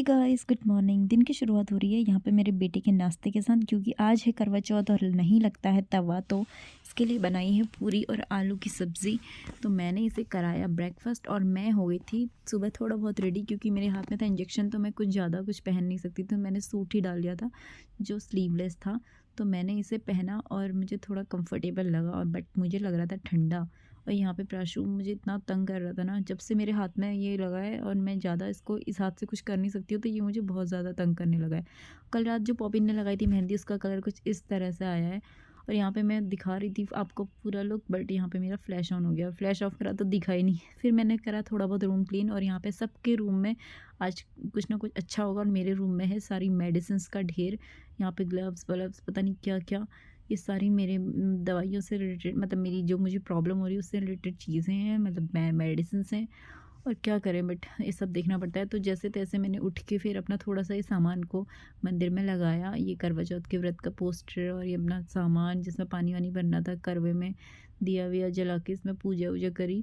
Guys, good morning. दिन की शुरुआत हो रही है यहाँ पे मेरे बेटे के नाश्ते के साथ, क्योंकि आज है करवा चौथ और नहीं लगता है तवा, तो इसके लिए बनाई है पूरी और आलू की सब्ज़ी। तो मैंने इसे कराया ब्रेकफास्ट और मैं हो गई थी सुबह थोड़ा बहुत रेडी, क्योंकि मेरे हाथ में था इंजेक्शन, तो मैं कुछ ज़्यादा कुछ पहन नहीं सकती, तो मैंने सूट ही डाल दिया था जो स्लीवलेस था। तो मैंने इसे पहना और मुझे थोड़ा कंफर्टेबल लगा, और बट मुझे लग रहा था ठंडा। और यहाँ पे प्राशु मुझे इतना तंग कर रहा था ना, जब से मेरे हाथ में ये लगा है और मैं ज़्यादा इसको इस हाथ से कुछ कर नहीं सकती हूँ, तो ये मुझे बहुत ज़्यादा तंग करने लगा है। कल रात जो पॉपिन ने लगाई थी मेहंदी, उसका कलर कुछ इस तरह से आया है। और यहाँ पे मैं दिखा रही थी आपको पूरा लुक, बट यहाँ पे मेरा फ्लैश ऑन हो गया और फ्लैश ऑफ करा तो दिखा ही नहीं। फिर मैंने करा थोड़ा बहुत रूम क्लीन, और यहाँ पे सबके रूम में आज कुछ ना कुछ अच्छा होगा। और मेरे रूम में है सारी मेडिसिन का ढेर, यहाँ पे ग्लव्स व्लव्स पता नहीं क्या क्या, ये सारी मेरे दवाइयों से रिलेटेड, मतलब मेरी जो मुझे प्रॉब्लम हो रही है उससे रिलेटेड चीज़ें हैं, मतलब मेडिसिन हैं। और क्या करें, बट ये सब देखना पड़ता है। तो जैसे तैसे मैंने उठ के फिर अपना थोड़ा सा ये सामान को मंदिर में लगाया, ये करवा चौथ के व्रत का पोस्टर और ये अपना सामान जिसमें पानी वानी भरना था, करवे में दिया विया जला के इसमें पूजा वूजा करी।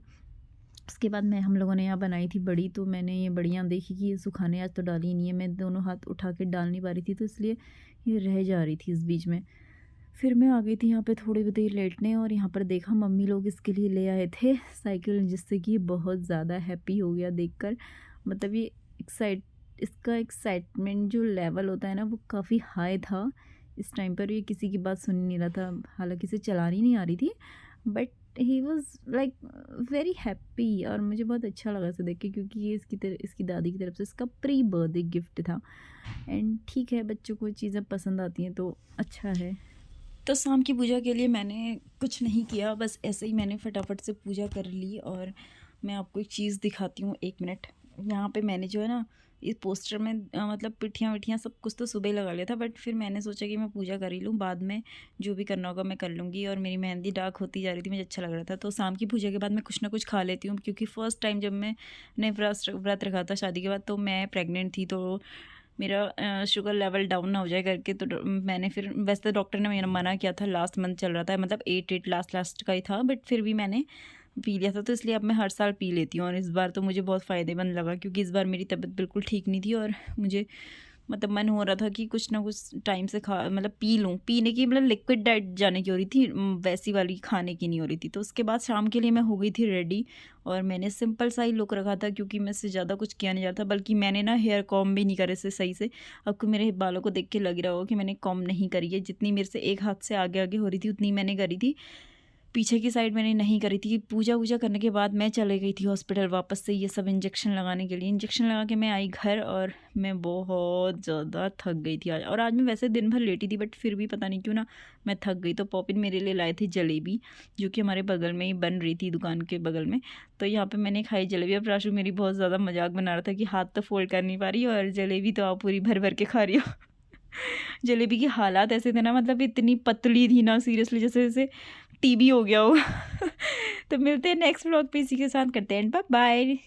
उसके बाद मैं हम लोगों ने यहाँ बनाई थी बड़ी, तो मैंने ये बड़ियाँ देखी कि ये सुखाने आज तो डाली ही नहीं है, मैं दोनों हाथ उठा के डाल नहीं पा रही थी, तो इसलिए ये रह जा रही थी इस बीच में। फिर मैं आ गई थी यहाँ पे थोड़ी देर लेटने, और यहाँ पर देखा मम्मी लोग इसके लिए ले आए थे साइकिल, जिससे कि बहुत ज़्यादा हैप्पी हो गया देखकर। मतलब ये इसका एक्साइटमेंट जो लेवल होता है ना, वो काफ़ी हाई था इस टाइम पर। ये किसी की बात सुन नहीं रहा था, हालांकि इसे चलानी नहीं आ रही थी, but he was like very happy. और मुझे बहुत अच्छा लगा इसे देख के, क्योंकि ये इसकी दादी की तरफ से इसका प्री बर्थडे गिफ्ट था। एंड ठीक है, बच्चों को चीज़ें पसंद आती हैं तो अच्छा है। तो शाम की पूजा के लिए मैंने कुछ नहीं किया, बस ऐसे ही मैंने फटाफट से पूजा कर ली। और मैं आपको एक चीज़ दिखाती हूँ, एक मिनट। यहाँ पे मैंने जो है ना, इस पोस्टर में मतलब पिठियाँ विठियाँ सब कुछ तो सुबह ही लगा लिया था, बट फिर मैंने सोचा कि मैं पूजा कर ही लूँ, बाद में जो भी करना होगा मैं कर लूँगी। और मेरी मेहंदी डार्क होती जा रही थी, मुझे अच्छा लग रहा था, तो शाम की पूजा के बाद मैं कुछ ना कुछ खा लेती हूँ, क्योंकि फ़र्स्ट टाइम जब मैंने व्रत रखा था शादी के बाद, तो मैं प्रेग्नेंट थी, तो मेरा शुगर लेवल डाउन ना हो जाए करके, तो मैंने फिर, वैसे तो डॉक्टर ने मेरा मना किया था, लास्ट मंथ चल रहा था, मतलब 8 लास्ट का ही था, बट फिर भी मैंने पी लिया था। तो इसलिए अब मैं हर साल पी लेती हूँ, और इस बार तो मुझे बहुत फ़ायदेमंद लगा, क्योंकि इस बार मेरी तबीयत बिल्कुल ठीक नहीं थी, और मुझे मतलब मन हो रहा था कि कुछ ना कुछ टाइम से खा, मतलब पी लूँ, पीने की मतलब लिक्विड डाइट जाने की हो रही थी, वैसी वाली खाने की नहीं हो रही थी। तो उसके बाद शाम के लिए मैं हो गई थी रेडी, और मैंने सिंपल सा ही लुक रखा था, क्योंकि मैं से ज़्यादा कुछ किया नहीं जाता, बल्कि मैंने ना हेयर कॉम भी नहीं करे से सही से। आपको मेरे बालों को देख के लग रहा होगा कि मैंने कॉम नहीं करी है, जितनी मेरे से एक हाथ से आगे आगे हो रही थी उतनी मैंने करी थी, पीछे की साइड मैंने नहीं करी थी। पूजा वूजा करने के बाद मैं चले गई थी हॉस्पिटल वापस से ये सब इंजेक्शन लगाने के लिए। इंजेक्शन लगा के मैं आई घर, और मैं बहुत ज़्यादा थक गई थी आज। और आज मैं वैसे दिन भर लेटी थी, बट फिर भी पता नहीं क्यों ना मैं थक गई। तो पॉपिन मेरे लिए लाए थे जलेबी, जो कि हमारे बगल में ही बन रही थी, दुकान के बगल में। तो यहाँ पर मैंने खाई जलेबी। अब राशु मेरी बहुत ज़्यादा मजाक बना रहा था कि हाथ तो फोल्ड कर नहीं पा रही और जलेबी तो आप पूरी भर भर के खा रही हो। जलेबी की हालात ऐसे थे ना, मतलब इतनी पतली थी ना, सीरियसली जैसे जैसे टीबी हो गया हो। तो मिलते हैं नेक्स्ट व्लॉग पे, इसी के साथ करते हैं एंड बाय बाय।